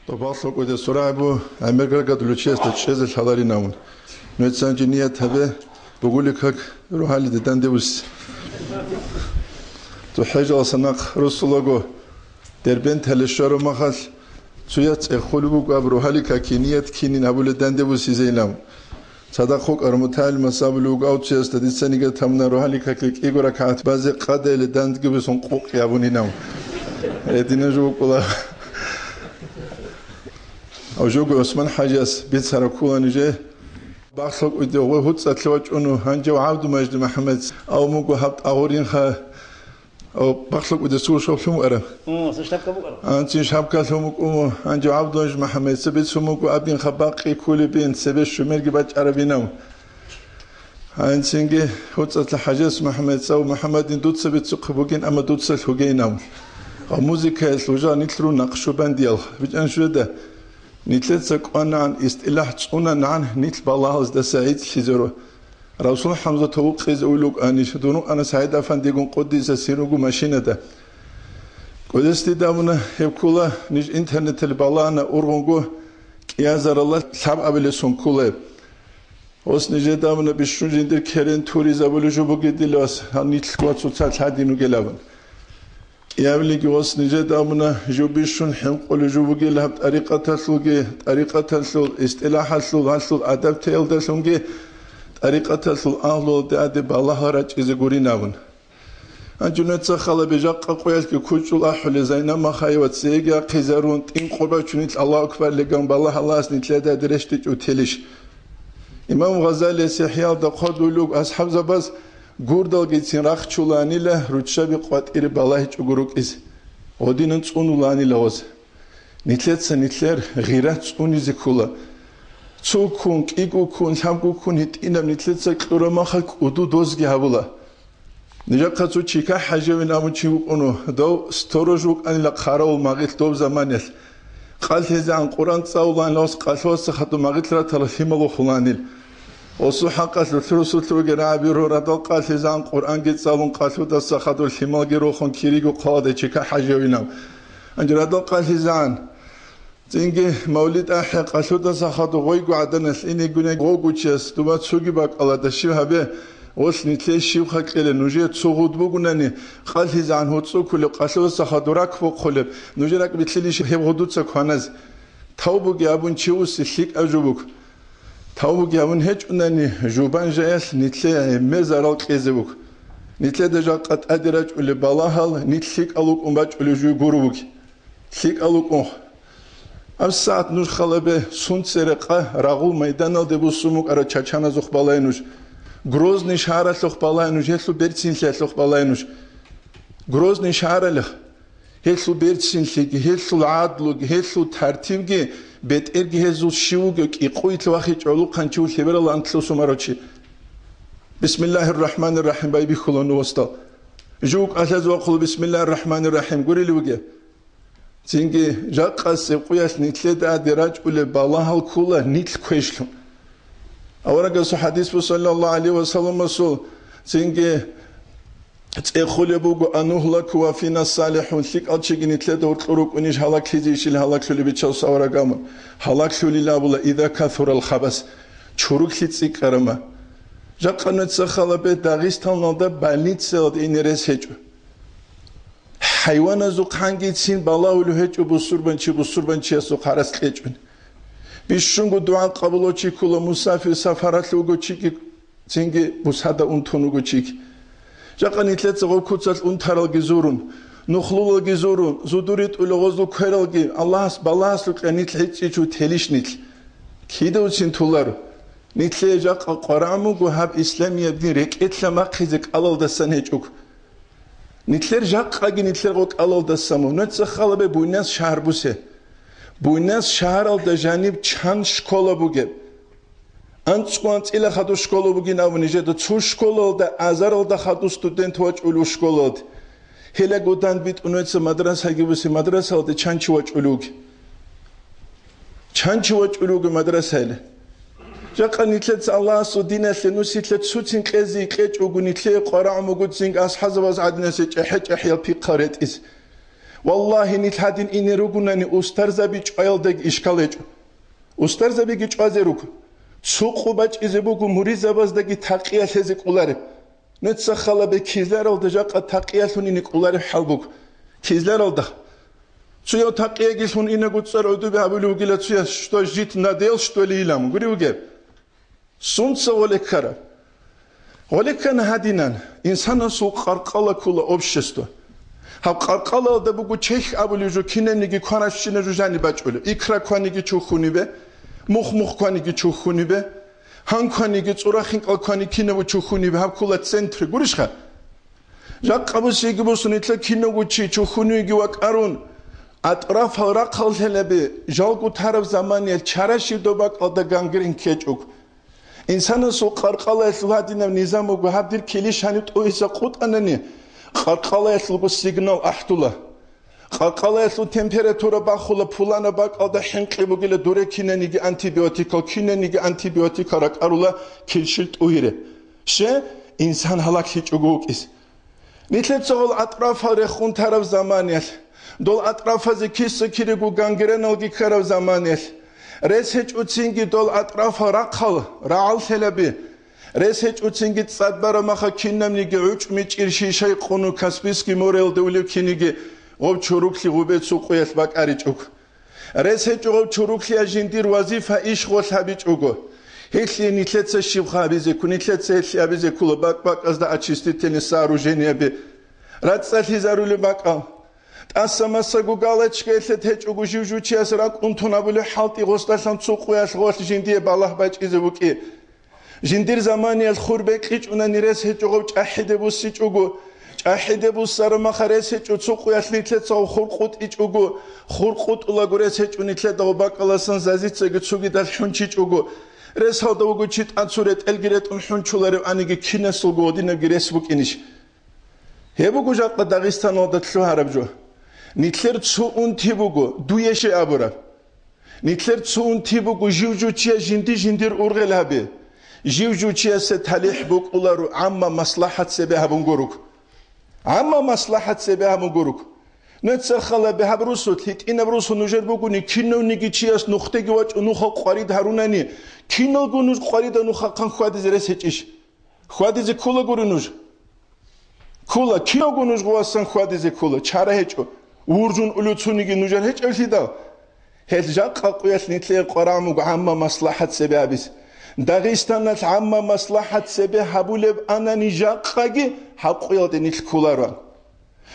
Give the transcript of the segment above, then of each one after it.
Toballo ko de sorabo Amerika duluchesta cheze halari namun. Nötsanjiniya tabe bugulikak ruhali de dandebus. To hajal sanak rusulago derben teleshoro mahal suyat ekhulubu abruhali kakiniyat kinin abule dandebus izeinam. Sadaqok armutal masabulug outchesta ditsaniga tamna ruhali kakik igora kat baze qadele dandgebus on qoq yabuninam. Edina kula أوجوك عثمان حاجس بيت سركولا نجى بخلق ودي وهود ساتلوج إنه هنجو عبد مجد محمد أو مجو هبط أورين خا أو بخلق ودي سور شوف شو مقرأ سشتاب كبقرأ أنتي شاب كلهم مجو هنجو عبد مجد محمد سبت شو مجو أبين خباقي كل بين سبت شو مرجع بتش عربينام هنسينجي هود ساتل حاجس محمد سو محمد دوت سبت سق بوجين أما دوت سال هوجينام أو موسيقى الوجا نتلو نقشو بنديال بيجان شو ده نتلتك أنا عن استلاح تقولنا عن نتل بالله ده سعيد خزره رسول حمزة توق خز أولوك أني شدونو أنا سعيد أفنديكم قديس سيروجو ماشينة ده قدست دامنا هبكولا نج إنترنت البالله أنا أورغونجو كيازر الله سب أبلسون كولا وس نج دامنا بيشون جندر كرين توريز أبلجو بقديلاس نتل قوات سوتسات هادينو جلابن يابلي جوس نجد أمنا جوبيشون حنقول جوبجي لهم طريقة تسلوج استلاح تسلوج أدب تيل تسلوجي طريقة تسلوج أهلو ده بالله رج إذا قريناون أنجنت سخلا بجاق قويس كوچول أحول زينا ما خايوت سيجا قزارون تين قربا چونيت الله أكبر لجام بالله الله سنتلا ده درشت وتلش إمام غزالي سحيال دقاد ولوج أصحاب زباز Gurdal gitsin rakçulanıyla rütşa bir kuat iri balay hiç uguruk iz. Odinin tsunulanıyla oz. Nitletse nitler girat tsunizi kula. Tsukun, ikukun, hamkukun hit inam nitletse klurama halk udu dozgi havula. Nijaka tsu çika hajevin amu çivuk onu. Dav storojuk anila kara olmağit dov zamanel. Qalteze an Kur'an tsaulan laos qalhosa khatu mağitla talafimalu hulanil. وصو حقا ثلثو تروجر عبيرو ردال قال هزان قرآن جت سالون قالوا دست خدوا الحمال جروخون كيريجو قاده چكا حجوينام أنج ردال قال هزان زينجي مولد أحيا قالوا دست خدوا غويجو عدنس إني جوني غوجو تشس دوما تسوقي باك الله دشيو هبه وصل نتلي شيو خكيل نوجي تسوغود بوجناني قال هزان هو تسوق كل قالوا دست خدوا راك فوق خلب نوجي راك بتلي شيء هو غدود سكانز ثوبو جابون تشوس سليك أجوبك Tavuk yavun hiç unani juban jayas nitle mezaral kezevuk. Nitle deja kat adiraç ule balahal nitlik aluk umbaç ule ju guruvuk. Lik aluk oh. Ab saat nur khalabe sunt serqa ragul meydanal de bu sumuk ara çaçana zuh balaynuş. Grozny şahara zuh balaynuş, heslu bertsinle zuh balaynuş. Grozny şaharalı. Heslu bertsinle, heslu adlu, heslu tertibgi bet ergehezul şivugök iqoyt vaxit ulu qançu several antlu sumarochi Bismillahirrahmanirrahim bay bikhulun wasta juk azaz wa qul Bismillahirrahmanirrahim guriluge Zingi jaqas qoyas nitleda diraj ule balahal kula nitl queshlum Awaraga su hadis bu sallallahu aleyhi ve sellem sul zingi Ets'ekhulebug anuhlak wa fina salihun lik alçeginitlet ortluruk uniş halak hizişil halak şöyle bir çal savragamın halak şöyle labula ida kathural khabas çuruk hitsik karama jaqanet sakhalabe Dağistan'da balnitsa ineres hecu hayvana zu hangitsin balaulu hecu bu surbançı su qaras qechun bishungu dua qabul ochi kula musafir safaratlu gochiki zingi busada untunu gochiki Jaqan itletse qokutsal untaral gizurun nuxlul gizurun zudurit ulogozlu keralgi Allahs balaslu qanitlitchu telishnit kide uchin tular nitle jaqa qaramu go hab islamiye din reketlama qizik alalda sanechuk nitler jaqa ginitler qok alalda samu netsa khalabe buynas shahr buse buynas shahr al da janib chan shkola buge Antsquant ila khadu shkolo bugin avnije da tsu shkolo da azaral da khadu student wach ulu shkolo hele godan bit unetsa madrasa gibusi madrasa da chanchi wach ulug madrasa ile jaqan itlet Allah su dinasle nusitlet sutin qezi qech ugunitle qara mugut zing ashaz was adnase cheh cheh ya pi qaret is Wallahi nithadin inerugunani ustarzabi çayaldeg işkaleç. Ustarzabi geçazeruk. Suqubaç izebugu murizabazdagi taqiyalezi qularib. Netsa xalabe kizlar oldajaqa taqiyalunini qularib halbuk. Kizlar olda. Suyo taqiyagilun inegutsar ödübe habulu gilatsuya što jit nadel što lilam. Guriuge. Sunsa olekara. Olekan hadinan insana su qarqala kula общество. Hab qarqala da bugu çeh abuluju kinenigi konashine jujani baçulu. İkra konigi çuxunibe. Muh konigi çuxunibe. Han konigi tsuraxin qalkoni kinevu çuxunibe. Hab kula centri gurishqa. Jaqabusi gibusun itla kinevu çuxunigi vakarun. Atraf raqalhelebi jalgu taraf zamaniyel çaraşi dobak alda gangrin keçuk. İnsanın su qarqala esluhadinem nizamu guhabdir kelişhanit o ise qutanani. Qarqala eslugu signal ahtula. Qarqala eslu temperatura baxula pulana bak alda hinqibu gile dure kinenigi antibiyotika kinenigi antibiotika rakarula kelşilt uyre. Şe insan halak hiç ugukis. Nitlet soğul atrafa rekhun taraf zamaniyel. Dol atrafa zekisi kirigu gangrenalgi karav zamaniyel. Reseç utsingi dol atrafa raqal, ra'al selebi. Reseç utsingi tsadbara maha kinnemnigi üç miç irşi şey konu kaspiski morel devlev kinigi o çurukli gubet suquyet bak ariçuk. Reseç o çurukli ajindir vazifa iş gol habiçugu. Hekli nitletse şivha bize ku nitletse hekli bize kulu bak azda açisti teni saru jeniye bi. Ratsal hizarulu bak al. Asamasa gugalaçka etle teçugu jivjuçiyas rak untunabulu halti gostasam tsuquyas gos jindiye balah baç izebuki. Jindir zamaniyel xurbek hiç una nires heçugu çahide bu siçugu. Çahide bu sarıma xares heçu tsuquyas nitletsa xurqut içugu. Xurqut ula gures heçu nitlet da bakalasın zazitse gitsugi da hunçiçugu. Res halda ugu çit atsuret elgiret hunçuları anigi kinesulgu odine giresbuk iniş. Hebu gujaqla Dağistan olda tlu harabju. Nitler tsuun tibugu duyeşe abura. Nitler tsuun tibugu jivjuçiya jindir urgel abi. Jivjuçiya se talih buk ularu amma maslahat sebe habun guruk. Amma maslahat sebe habun guruk. Netsa khala be habrusut hit ina brusu nujer bugu ni kinno nigi çiyas nuxte givaç nuxa qarid harunani. Kinno gunuz qarida nuxa qan khwadiz res heçiş. Khwadiz kula gurunuj. Kula kinno gunuz guvasan khwadiz kula çara heço. Urjun ulutsunigi nujar hiç ölsida. Hezja qalquyas nitler qaramu amma maslahat sebabis. Dağistanat amma maslahat sebe habulev anani jaqagi haquyade nit kularan.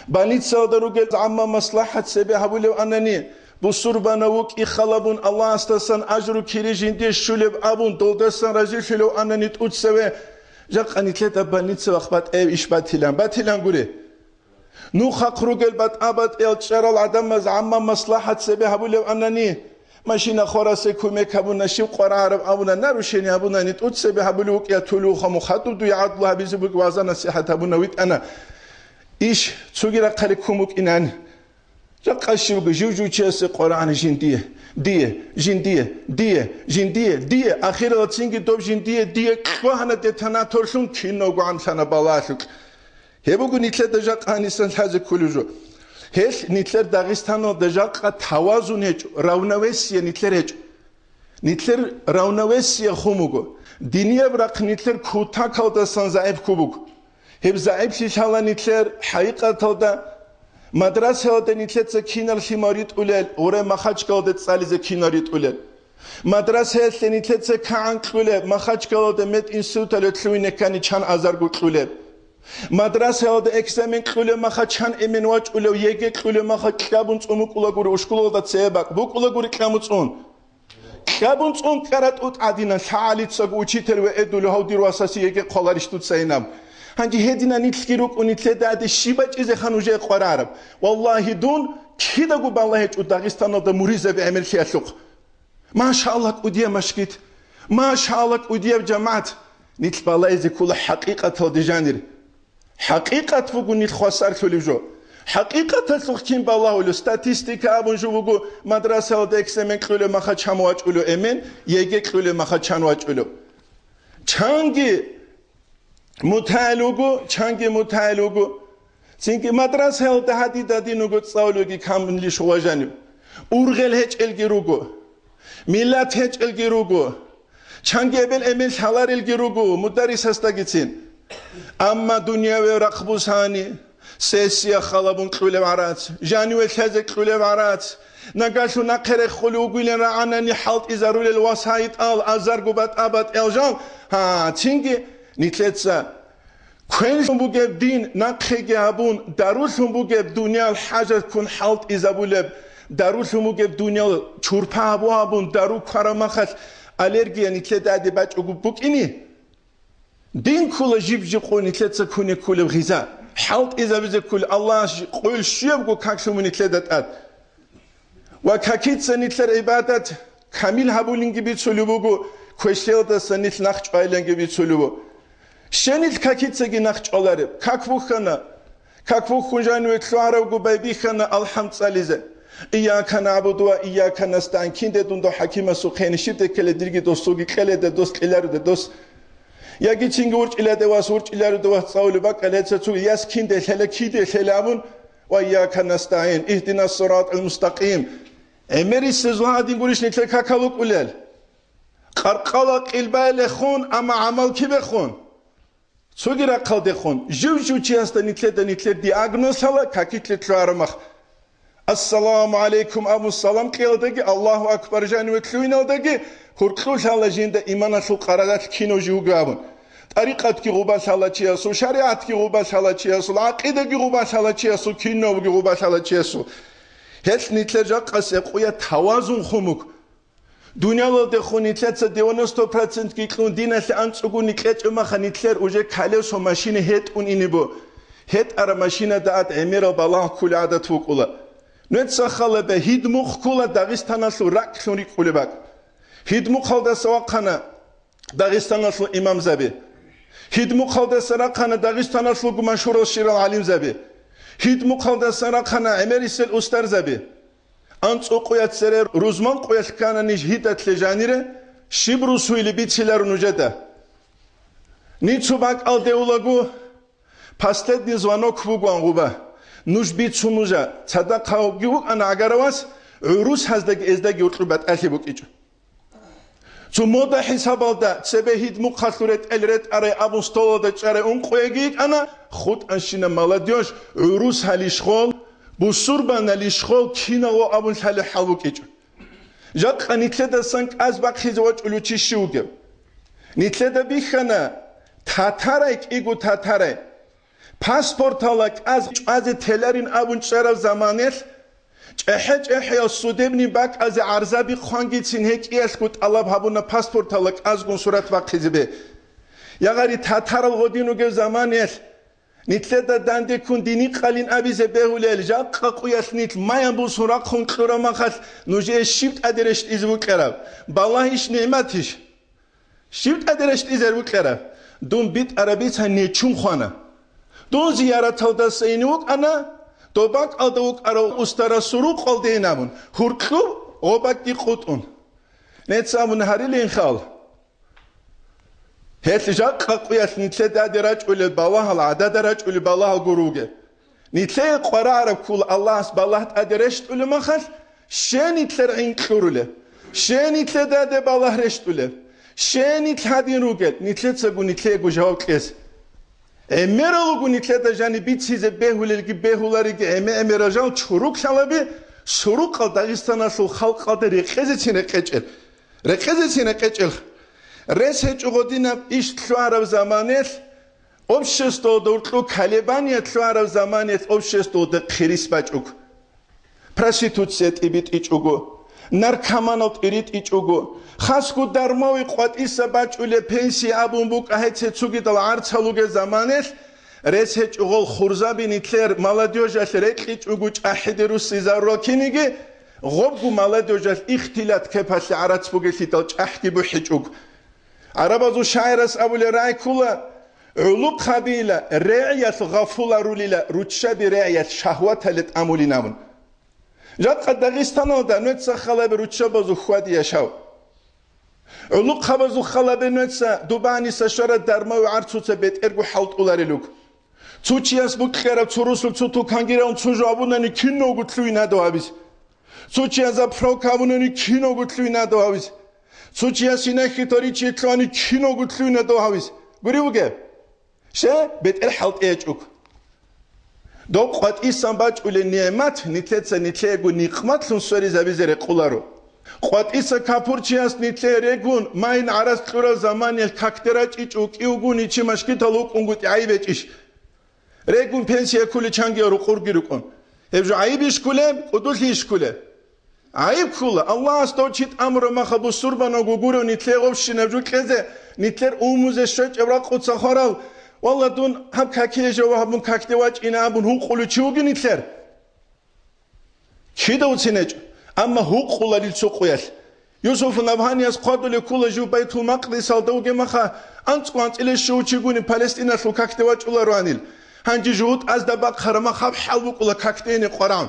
Banitsa darugel amma maslahat sebe habulev anani bu surbanavuk ikhalabun Allah astasan ajru kirijinde şulev abun doldasan rajil şulev anani utseve jaqanitlet banitsa vaqbat ev işbatilan batilan gure. Nu xaqrugel bat abat el çaral adamaz amma maslahat sebe habulev anani maşina xorase kumek habuna şiv qararab abuna narusheni abuna nit ut sebe habuluk ya tulu khamu khatu du ya'dullah bizibuk waza nasihat abuna wit ana iş tsugira qalikumuk inan jaqashiv gujujchese Qur'an jindiye akhira tsingi dob jindiye qwahana detana torsun kino guan sana balasuk Hebugu nitler deja qanisan haze kuluju. Hes nitler Dağistan'o deja tavazun heç, ravnavesiye nitler heç. Nitler ravnavesiye khumugu. Diniye bırak nitler kuta kaldasan zayıf kubuk. Hep zayıf şişala nitler haqiqatalda madrasada nitletse kinar himarit ulel, ore mahaç kaldet salize kinarit ulel. Madrasada nitletse kaan ulel, mahaç kaldet met instituta lötlüğüne kani çan azargu ulel. Madrasada eksemen qule maxa chan emen waç ulev yege qule maxa kitabun tsumuk ula guri ushkulo da tsebak buk ula guri klamutsun kitabun tsun karat ut adina saalit sag uchiter ve edul hawdir wasasi yege qolaristut saynam hangi hedina nitkiruk unitleda de shibac ize khanuje qararab wallahi dun kida gu ballahi ut Dağistan'da murize be emel siyasuk maşallah udiye maşkit maşallah udiye cemaat nit ballahi ze kula haqiqat hodijanir Haqiqat bugun nit khosar kulujo. Haqiqat soqkin ballah ulu statistika abunju bugu madrasada eksemen qule maxa chamwach ulu emen yege qule maxa chanwach ulu. Changi mutalugu تينكي مدرسة هل تهدي دادي نقول صاولوكي كامن ليش واجانيو أورغل هيج الجيروغو ميلات هيج الجيروغو شانجيبل إميل حلار الجيروغو مدرس هستاجتين أما دنيا ورقبوس هاني سيسيا خلابون كل معرات جانوي الحزق كل معرات نقاشو نقر خلوقين رعانني حالت إزارول الوسائط أزارقوبات أبات الجان ها تينكي نتلتسا كوين بوجب دين نقخي أبون داروسهم بوجب دنيا الحاجة كون حالت إزابولب داروسهم بوجب دنيا شوربا أبون دارو كرامخت ألرجيا نتلت عدي بات أقول إني دين كل جيب قول نتلت سكون كل غذاء حالت إزابيز كل الله قول شيب قو كاكسو من نتلت أد وكاكيت سنتلت عبادة كامل هبولين جبيت سلوبو كويشيل ده سنت نخش عيلين جبيت سلوبو شنيت كاكيت سجي نخش على كاكفو خنجان وكلاره وجبايبي خنا الحمد لله إياك نعبد وإياك نستعين كنده دوندو حكيم سوخين شيت كله درجي دوستوغي كله دوست كلارو دوست ياكي تشينغورج إلى دواسورج إلى دوست صاول بق على تسوي ياس كنده هلا كيده هلامون وإياك نستعين اهدنا الصراط المستقيم أمري سزوها دين قولش نتلك كاكالوك ولال قرقلق البال خون أما عمل كي بخون سوغيرا قلدخون جو چياستا نتلت دياغنوز هلا كاكيتلت رارمخ السلام عليكم أبو السلام قيلدگي الله أكبر جانو تلوينالدگي هرقلول هلا جيندا إيمانا شو قرارات كينو جوغابون طريقات كي غوباس هلا چياسو شريعت كي غوباس هلا چياسو العقيدة كي غوباس هلا چياسو كينو كي غوباس هلا چياسو هل نتلجا قاسي قويا توازن خموك دنيا دخوني 90% كي كلون دينا أنتسوغو نكلت أما خنيتلر وجه كاليوس وماشينة هيت إنيبو هيت أرا ماشينة دات أميرا بالله كل عادة فوقولا نتسخل به هيد مخ كولا داغستان سو راك شوني كولباك هيد مخ دا سواقنا داغستان سو إمام زبي هيد مخ دا سراقنا داغستان سو مشهور شير العليم زبي هيد مخ دا سراقنا أمريسل أستر زبي أنت أقويت سرير روزمان قويت كان نجهيدت لجانيره شبرو سويلي بيتشلر نجده نيتسو باك الدولغو последний звонок вуган губа نوش بيتسو نوجا صدقاو гиук ана агаравас урус хаздаги эздаги уртубат алибук ичу цу мода хисабалда цебехид мухасурет элрет аре абустолода чаре ун қоегик ана худ аншина молодежь урус халишхол بوسوربان الاشغال كينا وابون سال حلوك إيجو جات نتلدا سانك أزبق خزوج ألوتشي شوجب نتلدا بيخنا تاتارك إيجو تاتارك پاسپورت هلاك از تلرين ابون شرف زمانش احج احيا سودبني باك از عرضابي خوانگيتين هيك يسكوت الله هبونا پاسپورت هلاك از گون صورت وقت زبه يغاري تاتارل غدينو گه زمانش نتلدا داندي كون ديني قالين ابيزه بهولل جاق قوياس نيت مايان بو سورا خون قرما خاص نوجه شيفت ادرشت ازبو قرب بالله ايش نعمتش شيفت ادرشت ازبو قرب دون بيت عربي ثاني چون خانه دون زيارت هلدا سينوك انا دوباك الدوك ارو استرا سروق قلدينامون هرقو اوباك دي قطون نتسامون هاريلين خال هتلجاق قوياس نتلي دادراج ولي بالله العدد راج ولي بالله الغروغه نتلي قرار كل الله بالله ادرشت ولي مخل شنيتلر انكورله شنيتلي داد بالله رشتله شنيت هادين روغت نتلي تسغو نتلي غو جواب قيس امرالوغو نتلي دجاني بيتسيزه بهوللگي بهولاريگي امراجان چوروك شالابي سوروق داغستان سو خلق قدر رقزتينه قچل رقزتينه قچل رسج غدينا إيش تلوار زمانه общество дуртлу колебания тлуар زمانه общество د خريس бачук проституция тибит ичуго наркоманот ирит ичуго хаску дармови qvatiса бачуле пенсия абумбук ахеце цугидал арцалуге زمانه ресеч гол хурзаби нитлер молодежь рекич угу чахидерус сизарокиниги гобгу молодежь ихтилат кепаси арацбуге ситал чахдибу хичуг عربازو شاعرس أولي رايكولا علوب خبيلة رعية غفولة روليلا روتشا برعية شهوة لت أمولي نامون جاد قد داغستانو دا نوتسا خلاب روتشا بازو خواد يشاو علوب خبازو خلاب نوتسا دوباني سشارة درما وعرصوصا بيت ارگو حوط أولاري لوك Цучиас букхера цурусул цуту кангираун цужу абунани кино гутлуинадо абис. Цучиаза прокавунани кино гутлуинадо абис. Цучиасина хиторичи тлани кино гутлуинадо абис. Гуривуге. Ше бет элхалт эчук. Док қат исамбач уле немат нитлеца нитлегу никмат лунсори забизере қуларо. Қат иса капурчиас нитлерегун майн арас тлура заманел кактера чичук иугун ичи машки талук унгут айвечиш. Регун пенсия куле чангиору қургирукун. Эбжу айбиш куле, удулиш куле. Айб куле. Аллах сточит амро махабу сурбано гугуру нитлеговши небжу кезе нитлер умузе шоч эврак қутса хорал. والله دون هم كاكيه جواب من كاكتي واج إنا أبون هو قولو تشوجي نتلر كيدا وتسنج أما هو قولا للسوقيال يوسف نبهاني أسقاطو لكل جو بيت المقدس الدوجي مخا أنت قانت إلى شو تشيجوني فلسطين لو كاكتي واج ولا روانيل هنجي جهود أز دباق خرما خاب حلو ولا كاكتيني قرآن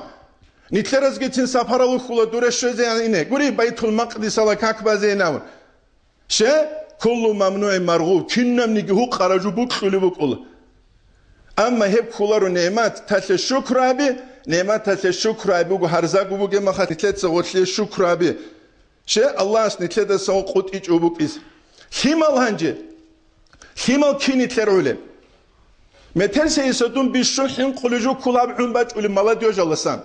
نتلر أز جتين سافر ولا دورش زين قولي بيت المقدس على كاكبا زيناون شيء كل ممنوع مرغوب كنم نيجو خرجوا بكل بكل أما هب كلارو نعمات تل شكر أبي نعمات تل شكر أبي وهرزاق وبوجي ما خاتلت سوتلي شكر أبي شيء الله سنتلت سو قط إيج وبوك إس خيمال هنجي خيمال كيني تلرولة متى سيسدون بيشوحين قلجو كلاب عنباج ولي مالديو جلسان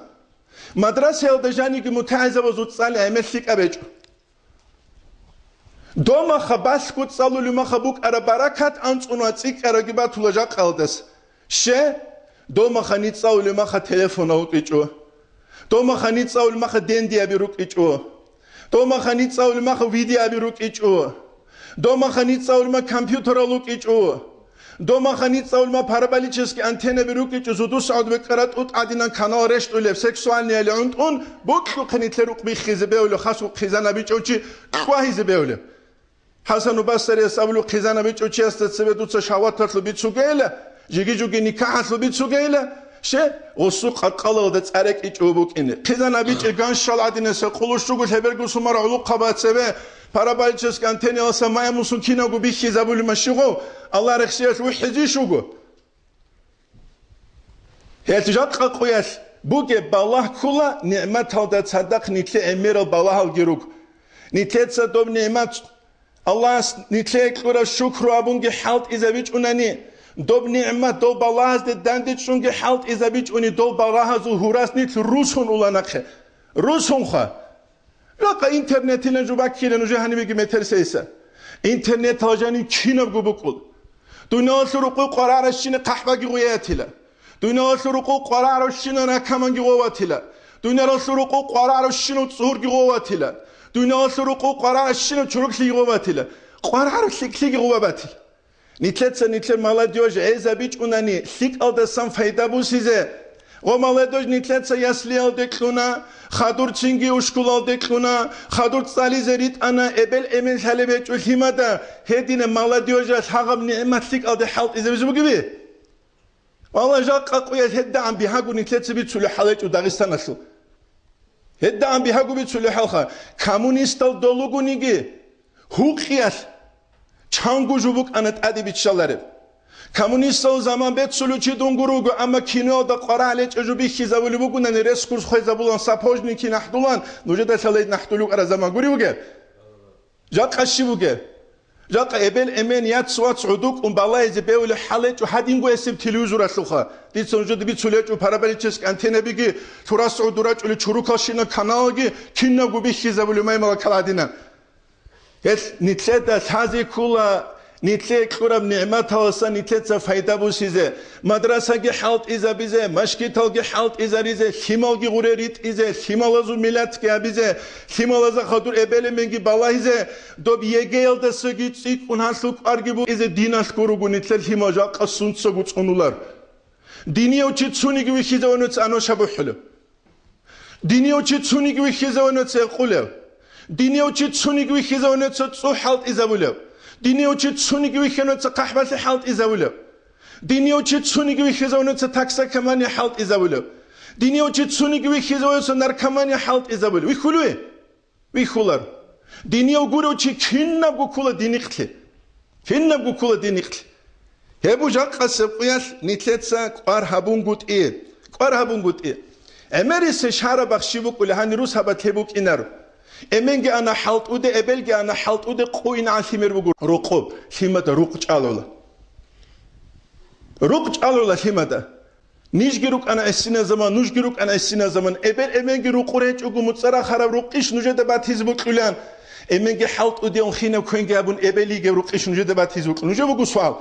مدرسة الدجاني كمتعزة وزوج صالح أمثلك أبيج دوما خباس كوت صالو لما خبوك أرا بركات أنت أنواتيك أرا جبات ولجا قلدس شيء دوما خنيت صالو لما خ تلفون أوك إيجو دوما خنيت صالو لما خ دين دي أبيروك إيجو دوما خنيت صالو لما خ فيديو أبيروك إيجو دوما خنيت صالو لما كمبيوتر ألوك إيجو دوما خنيت صالو لما параболический антенна أبيروك إيجو زودو سعود بكرات أوت عدينا كانال رشت ولف سكسوالني اللي عندون بوكلو خنيت لروك بيخيزبه ولا خاصو خيزانا بيجوشي خواهيزبه ولا حسن وبصري يسألوا خزانة بيجوشي استسبتوا تشهوات تطلب بيتسوقيله جيجي جوجي نكاح تطلب بيتسوقيله شيء وسوق قلقلة ده تارك يجوبك إنه خزانة بيجي كان شال عدينا سقولوا شغل هبرجو سمر علوق قبات سبه paraboliches كان تاني أصلا ما يمسون كينا جو بيخي زبول مشيغو الله رخصيات وحزي شغو هي تجات قويس بوجي بالله كله نعمة هذا تصدق نتلي أمير بالله الجروك نتلي تصدق نعمة الله نتلي كورا شكر أبونجي حالت إذا بيج أناني دوب نعمة دوب الله هذا دندت شونجي حالت إذا بيج أني دوب الله هذا هراس نت روسون ولا نخ روسون خا لا إنترنت اللي نجوبك كيلا نجهني بيجي متر سيسا إنترنت هاجاني كينا بقول دونا سرقو قرار الشين قحبة جوياتلا دونا سرقو قرار الشين أنا كمان جواتلا دونا سرقو قرار الشين تصور جواتلا دونا سرقو قرار الشين شروك لي جواتلا قرار لي جواتلا نتلت مالديوج عزا بيج أناني سيك ألدسان فايدة بوسيزه ومالديوج نتلت ياسلي ألدكلونا خادور تشينجي وشكول ألدكلونا خادور تصالي زريت أنا إبل إمن حلبيج والهمدا هدين مالديوج حغم نعمة سيك ألد حالت إذا بيزبو كبير والله جاق أقوية هدا عم بيهاقو نتلت بيت سلو حالج وداغستان أسلو هدا عم بيهاقو بيت سلو حالخا كامونيستال دولوغو نيجي هو قياس چانگو جوبuk anıt adi bitşaları. Komünist zaman bet suluçi dungurugu ama kino da qaraleç öjubi xizavulu bugun ne reskurs xozabulan sapojniki nahdulan nuje da salay nahduluk ara zaman guriuge. Ja qashibuge. Ja ebel emen yat suat uduk balay zebel halech hadingo esib televizor asluxa. Dit sonjo bit suleç parabolichesk antena bigi turas uduraç ul churukashina kanalgi kinna gubi xizavulu mayma kaladina. يس نتلت هذه كلها نتلت كرب نعمة وصا نتلت فايدة بوسيزه مدرسة جي حالت إذا بيزه مشكلة جي حالت إذا ريزه خيمال جي غريت إذا خيمال زو ملت كي بيزه خيمال زا خاطر إبل منجي بالله إذا دوب يجيل دسجيت سيك ونحسلك أرجبو إذا ديناش كروجو نتلت خيمال جا قصون سجوت أنولار ديني أو تشوني جوي خيزة ونوت أنا شبه حلو ديني أو تشوني جوي خيزة ونوت سيقوله ديني وشي تسوني قوي خيزاونة تصو حالت إزاولو ديني وشي تسوني قوي خيزاونة تقحبة حالت إزاولو ديني وشي تسوني قوي خيزاونة تاكسا كمان حالت إزاولو ديني وشي تسوني قوي خيزاونة نركمان حالت إزاولو ويخلوه ويخلار ديني وقولو وشي كنا بقولا ديني قتل كنا بقولا ديني قتل هبو جاق السبقيال نتلتسا قار هابونغوت قار هابونغوت أمريس شهر بخشيبوك ولهاني روس هبت هبوك إنارو أمنجي أنا حلت أودي أبلجي أنا حلت أودي قوين عثيمر بقول رقوب ثمة رقج علولا رقج علولا ثمة نيجيروك أنا السنة زمان نيجيروك أنا السنة زمان أبل أمنجي رقورج أقوم متصرخ خراب رقيش نجد بات هزبوك لان أمنجي حلت أودي أنخينا كوين جابون أبلي جرقيش نجد بات هزبوك نجد بقول سؤال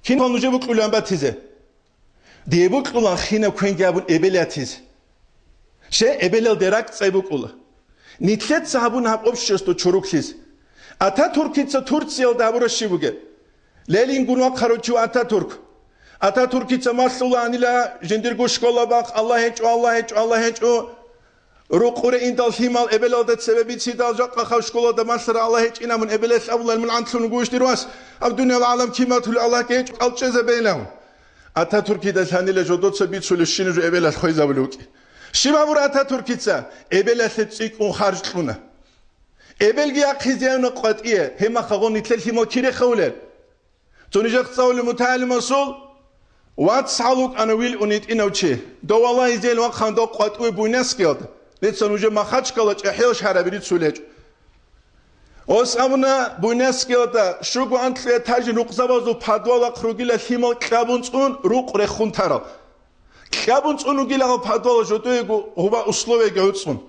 كين فان نجد بقول لان بات هزه ديبوك لان خينا كوين جابون أبلات هزه شيء أبل الدراك سايبوك الله نتلت صاحبون هاب أبشرستو چوروكسيز Atatürk'itse Türkiye'de davranışı bu gel. Lelin günah karoçu Atatürk'itse maslulanıyla jendirgo şkola bak Allah hiç o Rukure indal himal ebeladet sebebi sidalacak kakав şkolada masra Allah hiç inamın ebeles avlar min antlunu goştirwas av dünya alem kimatul Allah geç alçeze beynam Atatürk'ide saniyle jodotsa bit sülüşünü ebeles khoyzavluk Şima bur Atatürk'itse ebeles tsik un harjluna Ebelgi akizyanı qatiye hema khagon nitlel himo kire khawler Tunijak tsawlu mutalim asul Wat saluk anawil unit inawchi do wallahi zel wa khando qatwe bunaskiyad Letson uje makhaçkalıç ehil şarabirit süleç. Osavna bunaskiyada şugu antle tajin uqzabazu padwala krugila himal kabunçun ruq rekhuntara. Kabunçunu gila padwala jotoygu huba uslove götsun.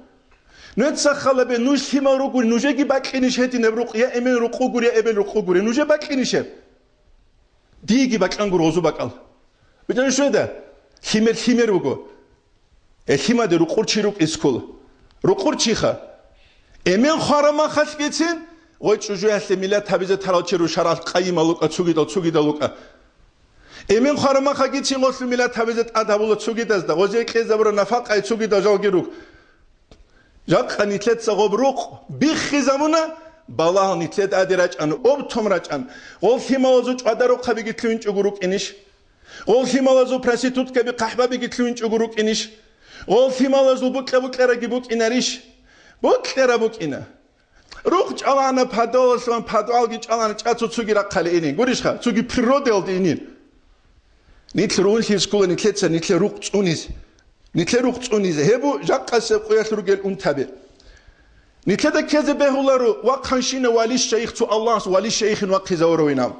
Netsa khalabe nuj himal ruqul nuje gi baklinish heti nebruq ya emen ruqu ya ebel ruqu nuje baklinish. Digi baklangur ozu bakal. Bidan şöyle himer ruqu Ehima de ruqur çiruk iskul. Ruqur çixa. Emen xarama xas geçsin. Oy çocuğu asle millet tabize taraçiru şaral qayımalık çugida. Emen xarama xa geçsin oslu millet tabize adabulu çugidaz da. Oze qezabra nafaqay çugida jogiruk. Jak nitlet sağob ruq bixi zamuna bala nitlet adiraç an ob tomraç an. Ol hima ozu adaru qabi gitlün çuguruk iniş. Ol hima ozu prostitutka bi qahba bi gitlün çuguruk iniş. Ol fimalazul buklera gibuk inarish. Buklera buk ina. Ruq çalana padolsan padolgi çalana çatsu tsugira qale inin. Gurishha tsugi prirodel dinin. Nitl ruul hiskula nitletsa nitl ruq tsuniz. Nitl ruq tsuniz. Hebu jaqqase qoyasru gel untabi. Nitleda keze behularu wa khanshina wali shaykh tu Allah wali shaykhin wa qizawrowinam.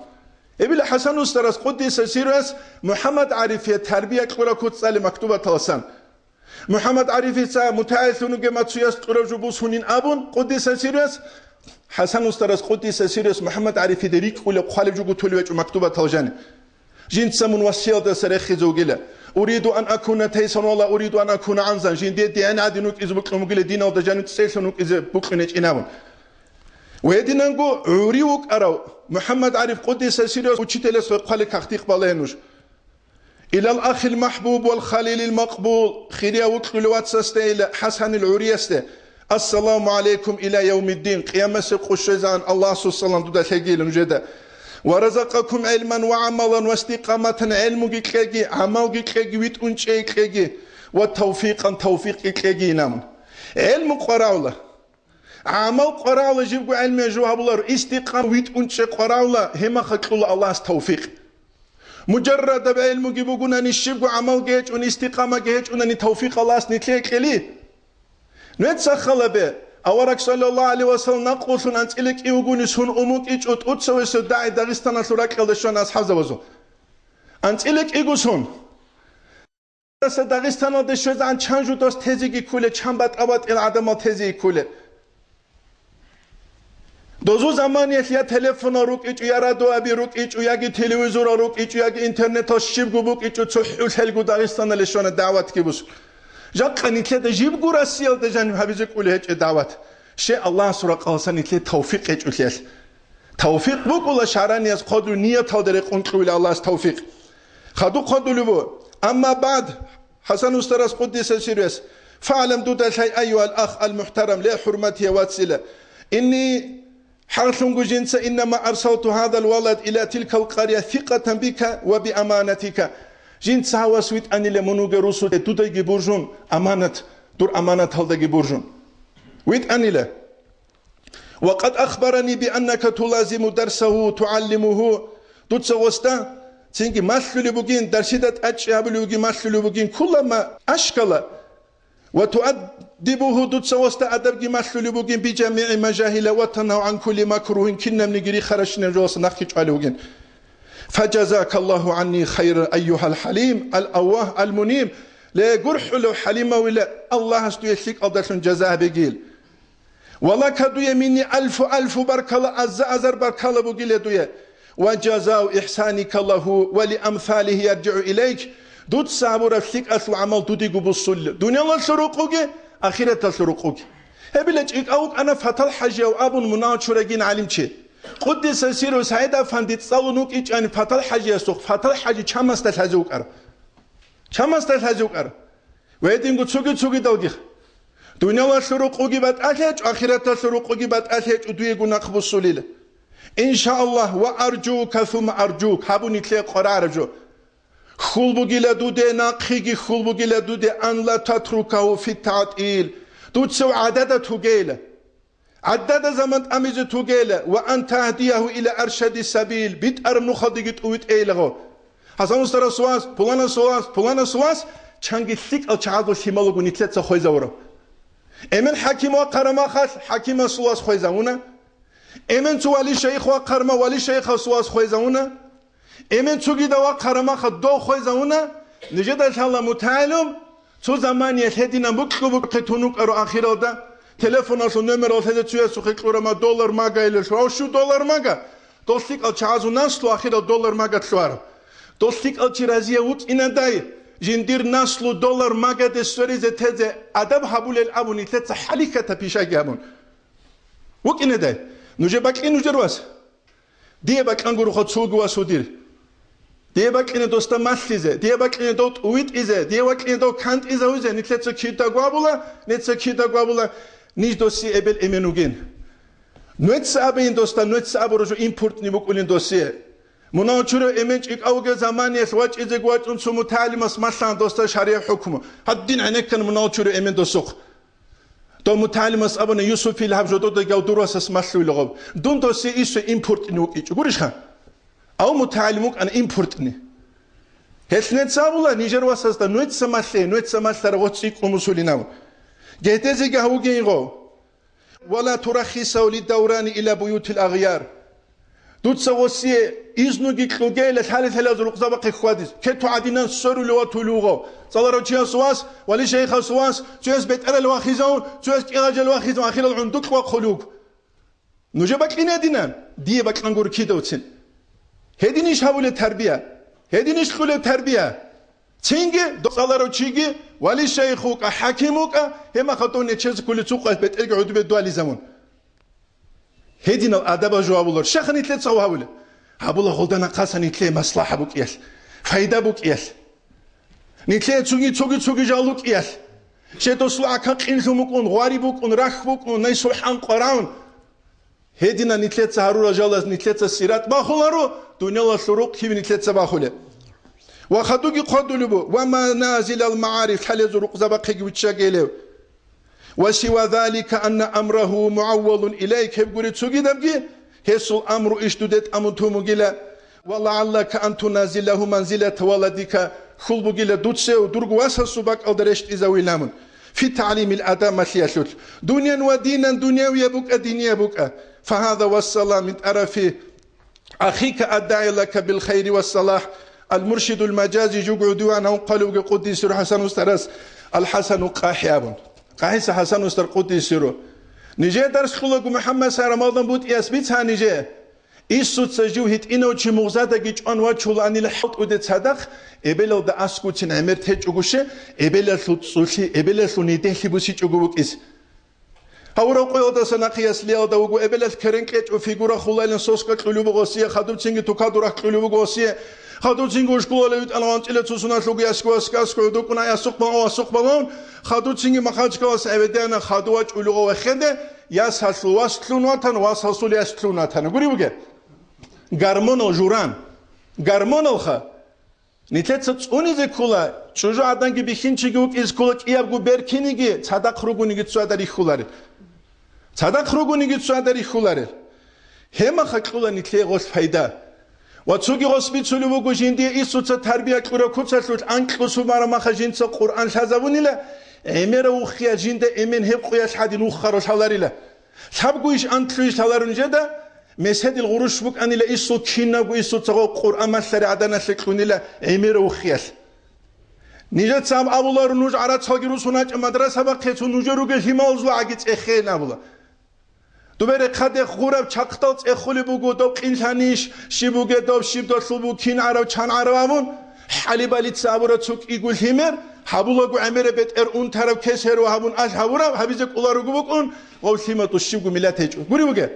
Ebil Hasan ustaras quddisa siras Muhammad Arifiye terbiye qura kutsali maktuba talsan. Muhammad Arifisa mutaaythunu gematsuyas qurajubus hunin abun quddisa sirias Hasan ustaras quddisa sirias Muhammad Arifi derik ule qhaljugu tulwechu maktuba tawjani jinsamun wasiyada sarekhizugila uridu an akuna taysan wala uridu an akuna anzan jinde diyan adinuk izbuqumugile dina da janut selsunuk iz buqinech inabun wedinango uriuk araw Muhammad Arif quddisa sirias uchiteles qhali khaqtiq balanush إلى الأخ المحبوب والخليل المقبول خيريا وكل واتسستيل حسن العريسته السلام عليكم إلى يوم الدين قيامة قشزان الله سبحانه دودا ثقيل مجدا ورزقكم علما وعملا واستقامة علم كيكي عمل كيكي ويتونشي كيكي وتوفيقا توفيق كيكي نام علم قراولة عمل قراولة جيبوا علم جواب الله استقامة ويتونشي قراولة هما خلق الله توفيق مجرد بعلم جيبونا نشيب وعمل جيج ونستقامة جيج ونني توفيق الله نتليك لي نتسخل به أورك صلى الله عليه وسلم نقول أنت إلك يوجوني سون أمك إيش أتسوي سداعي داغستان سورك الدشان أصحاب زوجو أنت إلك يجوسون داغستان الدشان عن شانجو دوست تزيجي كله شامبات أبد العدم تزيجي كله Dozu zamaniyet ya telefona ruk iç ya radyo abi ruk iç ya ki televizora ruk iç ya ki internet aşıp gubuk iç tsuhul helgu Dağistan'a leşona davet gibus. Jakka nitle de jib gurasiyal de jan habizek ule hiç davet. Şey Allah sura qalsa nitle tawfiq hiç ulyal. Tawfiq bu kula şaraniyaz qadru niyet hadere qunqul Allah tawfiq. Khadu qadulu bu. Amma ba'd Hasan ustaras quddisa siriyas. Fa'lam duda shay ayyuhal akh al muhtaram li hurmati wa tsila. Inni حرثنجو جنس إنما أرسلت هذا الولد إلى تلك القرية ثقة بك وبأمانتك جنس هواسويت أني لمنوج رسول تدعي برجون أمانة دور أمانة هالدعي برجون ويت أني له وقد أخبرني بأنك تلازم درسه تعلمه تتسوستا تينكي ماسلولي بوجين درشدت أشيابلي بوجين ماسلولي بوجين كلما أشكال وتؤدبه دوتس وسط أدب ماسلولي بوجين بجميع مجاهل وتنهى عن كل مكروه كنا من جري خرجنا جوس نخيج على بوجين فجزاك الله عني خير أيها الحليم الأواه المنيم لا جرح له حليمة ولا الله استيسلك أضافن جزاء بجيل والله كدو يميني ألف بارك الله أزر بارك الله بجيل دوية وجزاء إحسانك الله ولأمثاله يرجع إليك دوت صابر فيك أصل عمل دودي قبصل دنيا الله سرقوك آخرة سرقوك هبلج إقاوك أنا فتل حاجة وأبو مناطشور جين علم شيء قدس سيرو سعيدا فندت صالونوك إيش أنا فتل حاجة يسوق فتل حاجة كم استهزوك أر كم استهزوك أر ويدين قد سوقي دودي دنيا الله سرقوك بات أهلج آخرة سرقوك بات أهلج ودوي جنا قبصل إن شاء الله وأرجوك ثم أرجوك هابوني تلاقي قرار جو خلبوغي لدودي ناقخيغي خلبوغي لدودي أن لا تتركه في التعطيل تتسو عدد تغيلة عدد زمن أميز تغيلة وأن تهديه إلى أرشد السبيل بيت أرم نخدقي تقويت إيلغو حسن مستر سواس بولانا سواس چانگي ثيك أو چعادو سيمالوغو نتلت خويزا ورو إمن حكيم وقرما خاص حكيم سواس خويزا ونا إمن تو ولي شيخ وقرما ولي شيخ سواس خويزا ونا إمن تجد وقرما خدو خويزاونا نجد الله متعلم تو زمان يهدينا بكو تونوك أرو آخر ده تلفون أصل نمر أصل هذا تيجي سوق كلورما دولار ماجا إلى شو شو دولار ماجا توصيك الشعازو ناسلو آخر دولار ماجا تشوار توصيك الشرازية وقت إن داي جندير ناسلو دولار ماجا تسوري زتهذا أدب حبول الأبو نتلت حليكة تبيشة جامون وقت إن داي نجيبك إنه جرواس دي بك أنغرو خد سوق واسودير دي بك إن دوستا ماسليزه دي بك إن دوت ويت إزه دي بك إن دوت كانت إزه ويزه نتلت كيتا قابولا نيش دوسي إبل إمنوجين نوتس أبين دوستا نوتس أبو رجو إمبورت نبوك ولين دوسي مناطشرو إمنج إك أوجه زمان يسواج إزه قوات أنسو متعلم اسمسان دوستا شريعة حكمه هدين عنك كان مناطشرو إمن دوسوق دو متعلم أبونا يوسف الهاب جدو دو جودروس اسمسلو لغب دون دوسي إيسو إمبورت نوك إيش قولش خان أو متعلموك أنا إمبورتني هسنت سابولا نيجر واساستا نويت سماسل رغوتسيك ومسوليناو جهتزي قهو جيغو ولا ترخصوا للدوران إلى بيوت الأغيار دوت سوسي إذنو جيكلو جيلة حالة ثلاث رقصة بقي خواديس كتو عدينا سورو لواتو لوغو صلارو تيا سواس ولي شيخ سواس تياس بيت ألا الواخيزون تياس إغاجة الواخيزون أخير العندك وقلوب نجبك لنا دينان دي بك نقول كيدوتسن هدينيش هاول التربية هدينيش خل التربية تيجي دصالرو تيجي ولي شيخوك حكيموك هما خطوني تشيز كل سوق بيت إرجع عدو بدوالي زمن هدينا الأدب جوابولر شخني تلت سوا هاول هابولا غلطنا قاسني تلي مصلحة بوك إيش فايدة بوك إيش نتلي تسوقي جالوك إيش شيتو سلعة كقين مكون غاري بوكون رخ بوكون نيسو حن قراون هدينا نتلت هارو رجال نتلت السيرات باخولارو دنيا الله سروق كيف نتلت باخوله وخدوكي قدلبو وما نازل المعارف حل زروق زبقي وتشاقيله وسوى ذلك أن أمره معول إليك هبقولي تسوقي دبقي هسو الأمر اشتدت أمنتم قيلة ولعلك أن تنازله منزلة ولدك خلبو قيلة دوتسي ودرق واسسو باك أو درشت إزاوي لامن في تعليم الأداء مسياسات دنيا ودينا دنيا ويبوك دنيا بوك فهذا والسلام من أرفي أخيك أدعي لك بالخير والصلاح المرشد المجازي جوع دوانا وقالوا قديس حسن استرس الحسن قاحياب قاحس حسن استر قديس نجي درس خلق محمد صلى الله عليه وسلم يثبت نجي إيسوت سجوهت إنه شيء مغزاة جيج أنواع شلاني لحط ودت صدق إبلو دا أسكوت نعمر تج أقوشه إبلا سوتسوشي إبلا سونيته لبوسي تجوبك إس هورا قيل دا سنقياس ليال دا وقو إبلا كرنكت وفيجورا خلال سوسكت قلوب غوسية خدو تيجي تكادورا قلوب غوسية خدو تيجي وشكول ليت ألوانت إلى تسونا لوجي أسكو دوكنا يسوق بالون خدو تيجي مخاج كواس أبدانا خدو وجه لغو خده ياساسلو واسلوناتن واساسلو ياسلوناتن قولي بقى غارمونو جوران غارمونو خا نتلت توني ذكولا شجو عدنگي بخينچي گوك از كولك يابگو بركينيگي صدق روگونيگي تسوادري خولار صدق روگونيگي تسوادري خولار هما خقولا نتلي غوس فايدا واتسوقي غصبي تسولو بوجين دي إيسوتsa تربية كورا كوتسلوت أنكلوسو مارا ما خجينسا قرآن شازابوني لا إميرا وخيا جيندا إمين هب قياش حدين وخارو شالاري لا شابقويش أنتلويش شالارون جدا مسهد الغروش بوك أني لا إيسو كينا بو إيسو تغو قرآن ما سري عدانا شكلوني لا إميرا وخياش نيجات سام أبولا رنوج عرات صالقي رسوناج مدرسة بقيتو نوجروك الهمالزو عقيت إخينا أبولا دوباره خد غورب چاقتالت اخولی بگو دو قینشانیش شی بگه دو شیب دو سلبو کین عرب چان عربامون حالی بالیت سابورا چوک ایگول همر حبولا گو عمره بیت اون طرف کسر و هبون اش هبورا حبیزک اولارو گو بکن و سیمت و شیب گو ملت هجو گوری بگه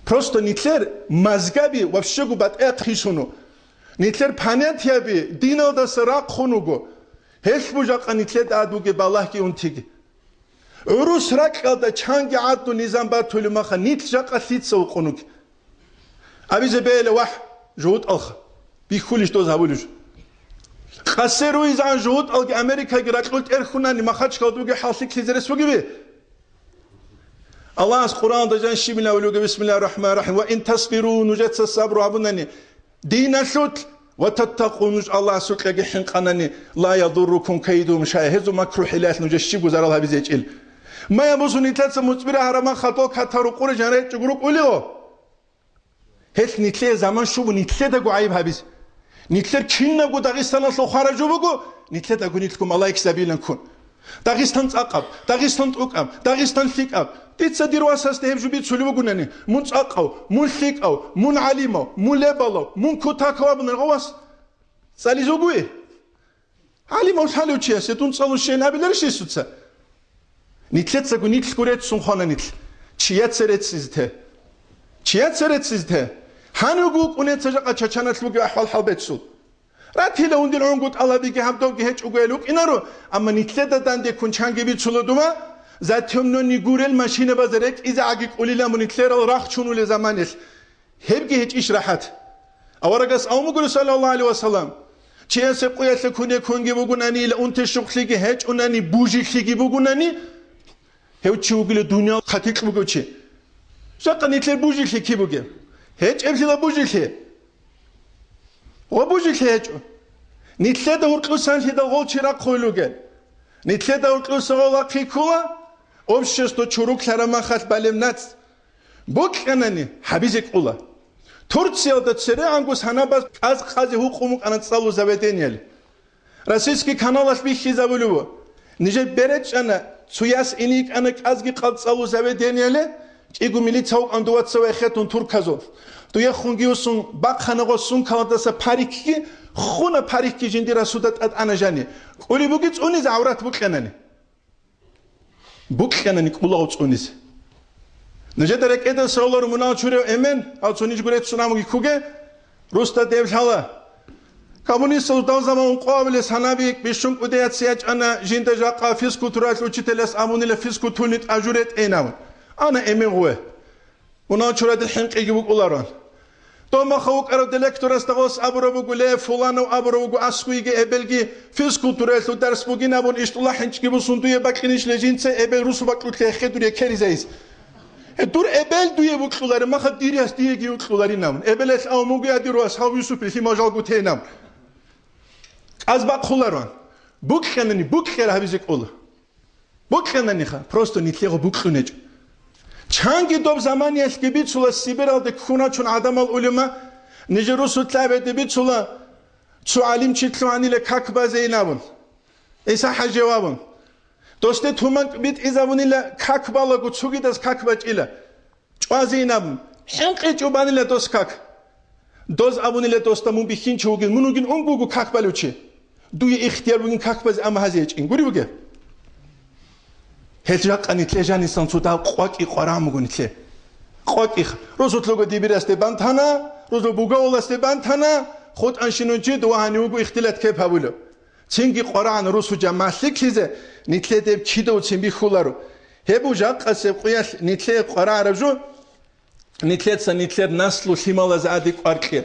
پروستو نیتلر مزگبی و شگو بات اقیشونو نیتلر پانیتیا بی دینال دا سراق خونو گو هش بوجاق نیتلر داد بگه بالله کی اون تیگی Örüs rakada çangi addu nizam batulü maha nit jaqa sitsa uqunuk. Abize beyle wah juhut alxa. Bikulish doz habuluj. Qaseru izan juhut algi Amerika giraklut erkhunani mahaç kaldugi hasik lizeres gibi. Allah Kur'an'da can şimile uluge bismillahirrahmanirrahim ve in tasbiru nujetsa sabru abunani. Dina şut ve tattaqunuj Allah sutlagi hinqanani la yadurrukum kaydum şahezu makruh hilat nujeshi guzaral habize içil. ما يبصون يتلاتس مصبرة هرمان خطو كتارو قرى جانرات جغروك أوليو هل نتلي زمان شو نتلي دقو عيب هابيز نتلي كينا قو داغستان لو خارجو بقو نتلي دقو نتلكم الله يكسبيلن كون داغستان تقاب داغستان تقام داغستان ثقاب تيتسا ديرو اساس تهب جو بيت سولي بقو ناني مون تقاو مون ثقاو مون عليمو مون لبالو مون كوتاكوا بن غواس ساليزو بوي عليمو حالو تشي ستون صالو شي نابلر شي سوتسا نيتلتسا كو نيتل كوريت سون خانا نيتل چيات سرت سيزته هانو گوك اونيتسا جاقا چاچانات لوگي احوال حال بيتسول رات هيلا اوندين اون گوت الله بيگي هم دوگي هچ اوگيلوك اینارو اما نيتلدا دانده كونچانگي بيتسولو دوما زاتيومنو نيگورل ماشينه بازرك اذا اگيك اوليلا مونيتلر راخ چونول زمانل هبگي هچ ايش راحت اورگاس اومو گول صلى الله عليه وسلم چيس قويت كوني كونگي بوگوناني لا اونت شوخليگي هچ اوناني بوجيخليگي بوگوناني هوچي وگل دنیا خاتيق بوگوچي زاقا نيتلر بوجيخلي كي بوگه هچ ابسلا بوجيخلي و بوجيخلي هچ نيتلر دا ورقلوسان هيدا غول چراق خويلوگه نيتلر دا ورقلوسان غول قيكولا общество чуруклара махат балемнац боканани хабизек ула турцияда цере ангус ханабас аз qazi huqumu qanatsalu zavedeniel российский каналаш бихизавулу nije bereçana Suyas inik anak azgi qaltsalu zavedeniele igu militsau anduatsa vexetun turkazov duya khungiusun baqxanagosun kaladasa parikki khuna parikki jindira sudat at anajani quli bugits unis avrat buqenani qulauts unis nije derek eda soloru munachure emen altsunic guret sunamugi kuge rusta devhala Коммунистов дал zaman qavle sanabik bishum udeyat siyac ana jinda jaqa fisku turat uchiteles amunile fisku tunit ajuret enav ana emewe una churat hinqi gibi ularan Toma xawuk aro delektoras tagos abrobu gule fulano abrobu askuige ebelgi fisku turat ders bugin abun ishtullah hinq gibi sunduye bakinish lejinse ebel rusu baklut kheduriye kerizeis dur ebel duye buqulari maxa dirias diye gibi buqulari nam ebeles amugu adiros hav yusuf himajal gutenam Az bakhularvan. Bukhenani bukhera habizek ol. Bukhenani kha prosto nitlego bukhunej. Changi dob zamani eski bitsula Sibiralda khuna chun adamal ulema nijerusu tlabede bitsula chu alim chitluanile kakba zeynabun. Esa hajewabun. Doste tumank bit izavunile kakbala gutsugidas kakbachila. Chwa zeynabun. Hinqi chubanile doskak. Doz abunile dostamun bikhin chugin munugin ungugu kakbaluchi. Duye ihtiyar bugün kakbaz ama haziyecin. Guri buge. Hecrak anitle janisan suda qwaki qoram gunitle. Qwaki rozutlogo dibiraste bantana, rozo buga olaste bantana, khod anshinunchi duhani ugu ihtilat ke pabulo. Çingi qoran rusu jamaslik kize nitle deb chido çimbi khularu. Hebu jaqase quyas nitle qoraraju nitletsa nitler naslu himalaz adik arqi.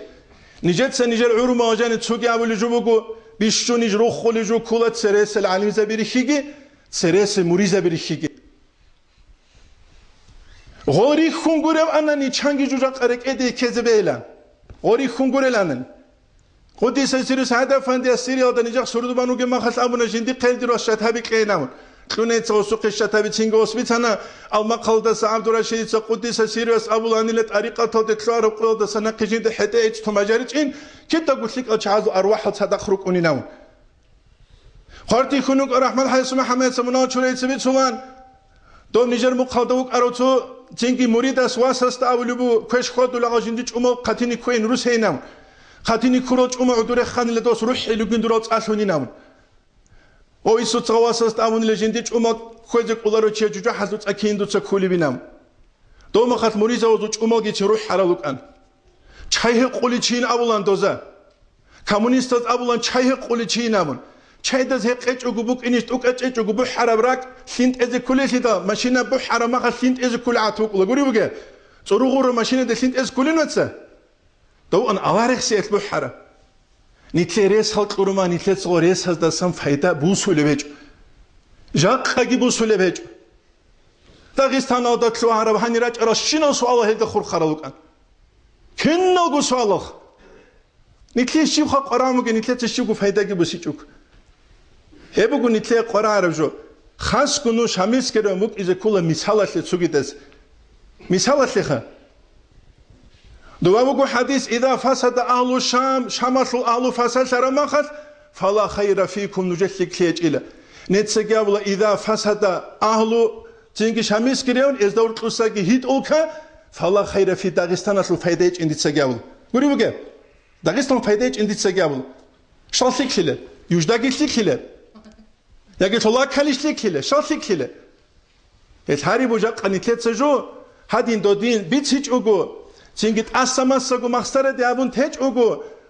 Nijetsa nijer uruma ajani tsugi abulu jubugu Bishunish rukhuliju kulat seres el alimize birihigi, seres murize birihigi. Gori khungurev anani changi jujak arek ede kezebeyla. أوري خنقرلانن قدي سيرس هذا فندي السيريا ده نجح سرود بانو جم خلاص أبونا جندي قيل دروس شتابي كينامون خلوني تسوق الشتابي تينغوس بيتنا المقال ده عبد الرشيد قدي سيرس أبو لانيلت أريقة تود تلار وقول ده سنة كجند حتى إيش تماجرين كده قلت لك أشعاز أرواح تصدق أنيناون خارتي خنوق الرحمن حيث محمد سمنا شريت سبيت سوان دو نيجر مقالدوك أروتو تينغي مريد أسواس أولبو كش خود ولا جندي أمو قتني كوين روس هينام قتني كروج أمو عدور خان لدوس روح لجند دروس أسوني نام أو يسوع تواصل أمون لجندي أمو خوزك أولارو تيجوا حزوت أكين دوت كولي بينام دو مخات مريض أوزوج أمو جيت روح حرالوك أن شايه قولي تين أولان دوزا كمونيست أولان شايه قولي تين أمون شاي ده زهق إيش أجوبك إنيش توك إيش أجوبه حرابراك سنت إذا كل شيء ده ماشينا بحرام ما خل سنت إذا كل عتوك ولا قولي بقى صاروخ ماشينا ده سنت إذا كل نتسا تو أن أوارخ سيف بحرام نتلي ريس هالك قرما نتلي صور ريس هذا سام فايدة بوسول بيج جاك خاجي بوسول بيج داغستان أو دكتور عرب هنيراج رشينا سؤال هيدا خور خرالوك أن كنا جو سؤاله نتلي شيء خا قرامك نتلي تشيء فايدة جي بوسيجوك هبوغو نتلي قرا عربجو خاص كنو شاميس كده موك إذا كولا مثالات لتسوغيدس مثالات لخا دوابوغو حديث إذا فسد أهل الشام شامس أهل فسد سرماخت فلا خير فيكم نجلك ليج إلى نتسجابلا إذا فسد أهل تينكي شاميس كريون إذ دور قصاقي هيد أوكا فلا خير في داغستان أصل فايديج إندي تسجابلا قولي بقى داغستان فايديج إندي تسجابلا شالسيك خلال يوجداقي خلال يجي الله كليش لك شاطك كله الهاري بوجاق أن يتلتجو هادين دودين بيتشيج أوجو تيجي أسماسكو مخسرة ديابون تيج أوجو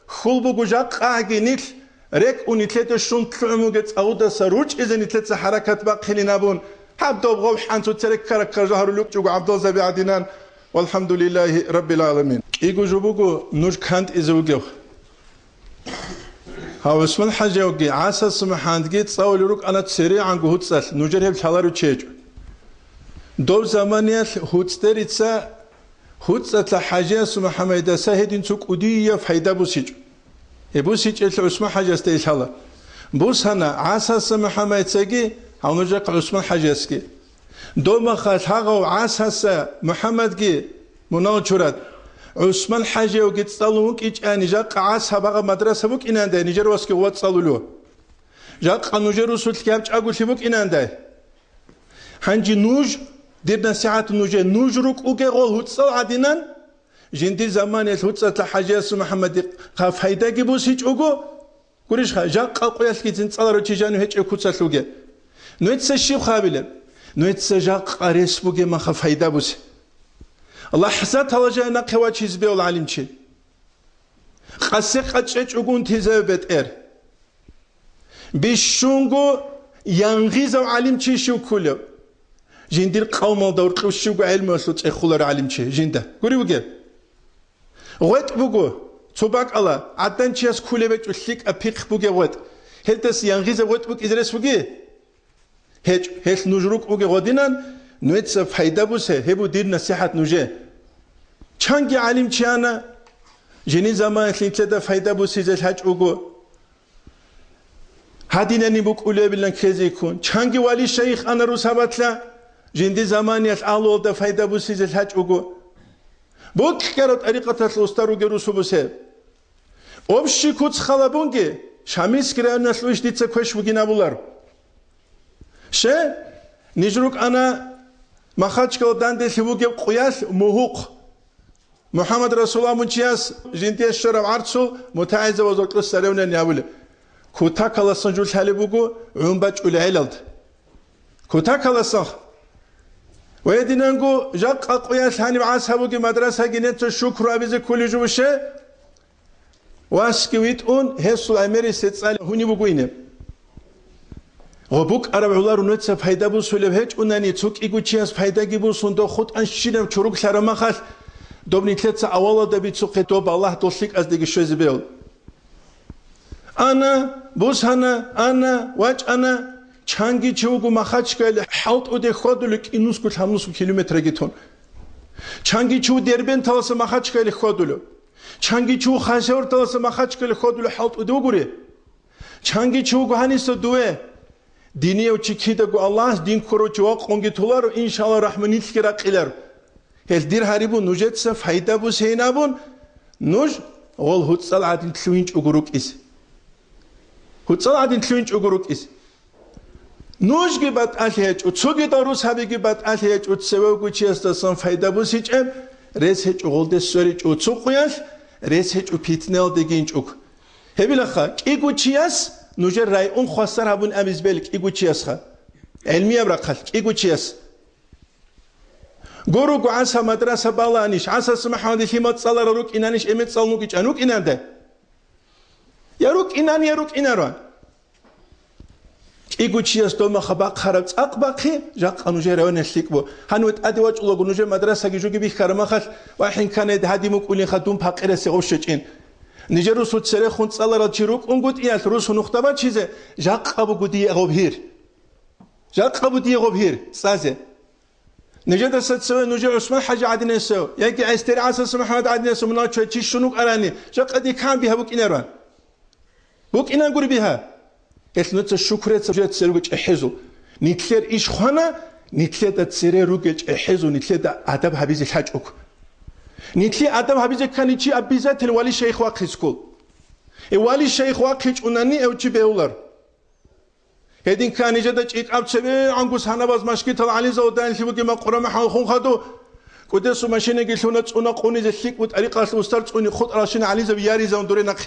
خل بوجاق أجنيل ريك ونتلت شون كلموجت أودا سروج إذا نتلت حركات باقي نابون حبدو بغو حانتو ترك كرك جهر لوك جو عبد الله زبي عدنان والحمد لله رب العالمين إيجو جوبوجو نور كانت إزوجو هاو اسم الحاجة وجي عسى سمحان جيت صاول يروك أنا تسري عن جهود سال نجرب الحلال وتشيج دو زمانية هود ستريتسا هود سات الحاجة سمحان دا سهدين سوق ودية فايدة بوسيج يبوسيج اسم حاجة استيل حلا بوس هنا عسى سمحان تسجي هاو نجرب اسم الحاجة سكي دو ما خات هاو عسى محمد جي مناوشرات عثمان حاجة وقت صلوك إيش أنا جاك عاس هبغى مدرسة بوك إن عنده نيجر واسك وات صلولو جاك نيجر وصلت كابش أقول شبوك إن عنده هنجي نوج درنا ساعات نوج روك أوكيغول هتصل عدنان جندي زمان الهتصل حاجة اسم محمد خاف هيدا جبوس هيج أوكو كوريش خا جاك قويس كيتن صلوا تيجانو هيج أكوتسل لوجه نويت سشيب خابله نويت سجاك قارس بوجه ما خاف هيدا بوس الله حسات هلا جانا قواتش يزبيو العالم شيء قسق أتشج أقول تزابت بيشونغو ينغيز العالم شيء شو كله جندير قوم الدور قوشوا علم وسط إخوال العالم شيء جنده قولي بقى غوت بقى تباك الله عدن شيء كله بتوشيك أبيك بقى غوت هلتس ينغيز غوت بقى إزرس بقى هل نجروك بقى غدينا نويت فايدة بوسه هبو دير نصيحة نوجه چانگی عالم چیانه جنین زمان لینتلده فايدة بوسه زل حج اوگو هادینانی بوک اوله بلن کزی کن چانگی والی شیخ انا روز هبتلا جندی زمانی آلو ده فايدة بوسه زل حج اوگو بوک کرد طریقت الاستارو گروسو بوسه obşi kuts xalabungi şamis kiran nasluş ditse koş bugün abular nijruk ana mahaçkadan de sivuge qoyas muhuq Muhammed Resulullah munçiyas jintiye şerab artsu mutaize vazoklu sarevnen yavule kuta kalasın jul halibugu umbaç ulayaldı kuta kalasın ve edinengu jak qoyas hani ashabugi madrasa ginet şükür abize kulücü bişe واسكويت اون هسول اميري سيتسال هوني بوغوينه غبوك عربولار نوتس فايده بو سولبهج اوناني توك ايغوچياس فايده گيبو سوندو خود ان شينم چوروك سارما خاص دوبنيتلتس اولا دا بيتسوق توب الله دوسليك از ديگي شوزي بيل انا بوسانا انا واچ انا چانگي چوغو ماخاچكل حالت اودي خودلك انوسكو تامنوسكو كيلومتر گيتون چانگي چو دربن تاس ماخاچكل خودلو چانگی چو خاشور تلاس مخاچ کل خود ول حالت دو گوری چانگی چو گهانی سدوه دینی و چیکیده گو الله دین کرو چوا قنگی تولار انشالله رحمانیت کرا قیلر هل دیر هریبو نوجت سه فایده بو سینابون نوج اول هوتسال عادین تلوینچ اگروک is هوتسال عادین تلوینچ اگروک is نوج گیبات آلیهچ و چوگی داروس هبی گیبات آلیهچ و سوو گوچی است سان فایده بو سیچم رس هچ اولده سوریچ و چوقیاش رس هچ و پیتنال دیگینچ اگ هبیلخا کی گوچی است نوجر رای اون خواستن هبون امیزبلک کی گوچی است خا علمی ابرقل کی گوچی است گورو گو عصا مدرسه بالانیش عصا سمحانی لیمات سالار روک اینانیش امت سالنوکیچ انوک اینانده یا روک اینان یا روک ایناران ایگو چیست دوم خباق خراب اقباقی جاق انوجه روان الشیک بو هنوت ادواج اولو نوجه مدرسه کی جوگی بیخ کرمخش و حین کنه هدی مکولین خدوم پاقره سیغوشچ این نیجر رسول سر خون سالار چیروک اون گوت ایات رسول نخته با چیزه جاق ابو گودی غوبهیر جاق ابو دی غوبهیر سازه نجد سوى نجى عثمان حاجة عادنا سو يعني عستري عساس محمد عادنا سو مناط شو شنوك أراني جا قدي كان بها بوك إناران بوك إنا نقول بها إثنت الشكر تسجد سرقة إحزو نتلر إيش خنا نتلر تسير رقة إحزو نتلر أدب حبيز الحاج أك نتلر أدب حبيز كان يجي أبيزات الوالي شيخ واقع سكول الوالي شيخ واقع أناني أو تي بيولر هدين كان يجدج إقاب سبي عنقوس هنباز مشكلة علي زودان اللي بقي ما قرام حاخون خدو قدسوا ماشينا قلتونا تسونا قوني زلك وطريقة الأستاذ تسوني خد راشين علي زبياري زون دوري نق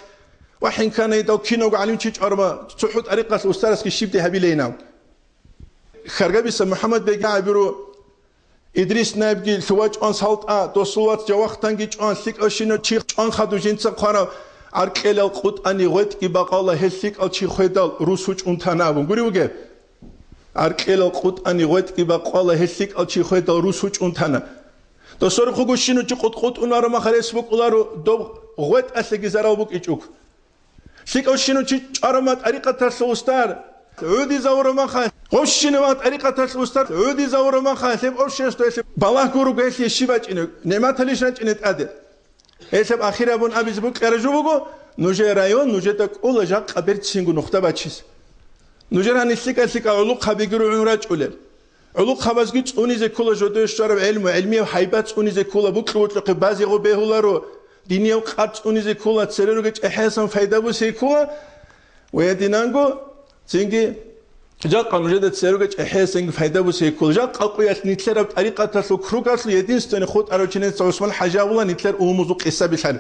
وحين كان يدو كينو عليهم تيج أربعة تحط طريقة الأستاذ كشيب ده هبيلينا خرجة بس محمد بيجا بيرو إدريس نابجي الفواج أن سالت توصلات جوقت تنجي أن سلك أشينا تيج أن خدو جنس قارا أركيل القط أني غوت إبقالله هالسيك أشي خدال روسوج أنتنابون قولي وجه أركيل القط أني غوت إبقالله هالسيك أشي خدال روسوج أنتنا تصور خوشينو تقط قط أنارو ما خلص بق أولارو دو غوت أسلك زراو بق إيشوك سيك أشينو تي أرمات طريقة تسوستار عودي زورو ما خال خوشينو ما طريقة تسوستار عودي زورو ما خال سب أرشيس تويس بالله كورو قيس يشيبات إنه نعمة ليش نت أدل هسه آخر ابون أبيز بق أرجو بقو نوجه رايون نوجه تك أول جاك قبرت سينغو نقطة باتشيس نوجه هنسلك علوق خبيجرو عمرات أولل علوق خباز جيت أوني زي كولا جودوش شرب علمي وحيبات أوني زي كولا بكرة وتلقي بعضي غو بهولارو دنيا وقارت أوني زي كولا تسررو جيت أحسن فايدة بو سي كولا ويدينانغو سينغي جاك نوجه تسررو جيت أحسن فايدة بو سي كولا جاك قويات نتلر بطريقة تسلو كروكاس ليدين ستني خود أروتشين سوسمان حاجة ولا نتلر أموزق حساب الحال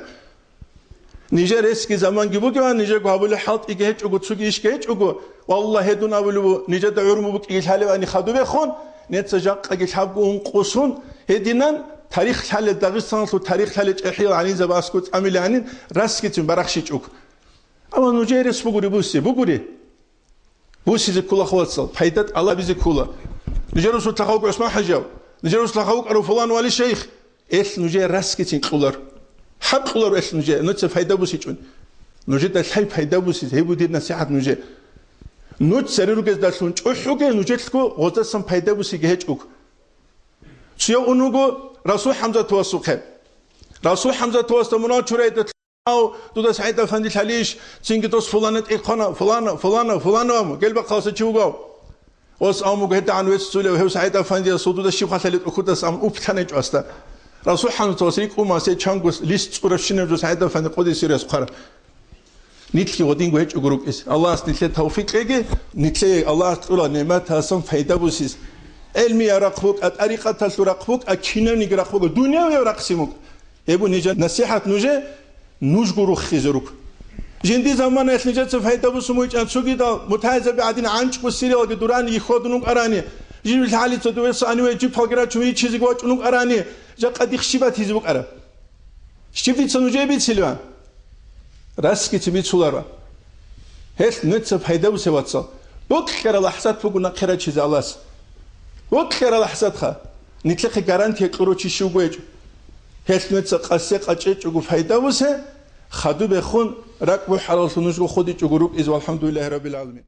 نيجر اسكي زمان جيبو كمان نيجر قابل حاط إيجهج أقول تسوق إيش كهج أقول والله هدون أولو نيجر دعورم بق إيش حاله وأني خدوا بخون نتسجق أجل حبقون قصون هدينان تاريخ حال داغستان سو تاريخ حال إحيال عنين زباسكوت عمل عنين راسكتين برخشيج أق أما نيجر اس بقولي بوسي زكولا خواتسال حيدت الله بزكولا نيجر وصل تخاوك عثمان حجاو نيجر وصل تخاوك أرو فلان والي شيخ إيش نيجر راسكتين قولر حب قولر إيش نيجر نتس فايدة بوسيجون نيجر تلحي فايدة بوسيج هيبو دير نصيحة نيجر نوت سريرو كز دارسون أشوكه نيجر تكو غزة سام فايدة بوسيج هيج أوك سيا أنوغو رسول حمزة توسقه رسول حمزة توسط مناط شريت أو دودا سعيد أفندي الحليش سينك توس فلانة إقنا فلانة قلب قاسة شوقاو وس أمو قهت عن ويس سولة وهو سعيد أفندي صوتو دا شيخ خالد أخوته سام أبتنج أستا رسول حمزة توسريك أما سي تشانغوس ليست أورفشين جو سعيد أفندي قدي سيريس قرر نيتلي ودينغو هيج أقولك إس الله نيتلي توفيق إيجي نيتلي الله تقول نعمة هاسم فايدة بوسيس علمي رقبوك الطريقة تلتو رقبوك أكينوني رقبوك الدنيا ويرقسموك يبو نيجا نصيحة نوجه نوجغو خيزروك جندي زمان نيجا فايدة بوسمويج أن سوقي دا متعزة بعدين عنش بسيرة دوران يخودنوك أراني جيب الحالي تدوس أنوي جيب فقرات شوي چیزی گوش نوك أراني جا قديخ شيبات هيزبوك أرا شيبتي تنوجه بيت سلوان راسكي تبيت سولارا هيث نتسب فايدة بوسواتسا بكر لحظات بقولنا خيرا چيز الله بكر لحظات خا نتلقي garanti قرو چي شو گوج هيث نتسب قاسي قاچي چوغو فايدة بوسه خدو بخون ركبو حلال سنوش خودي چوغروك إز والحمد لله رب العالمين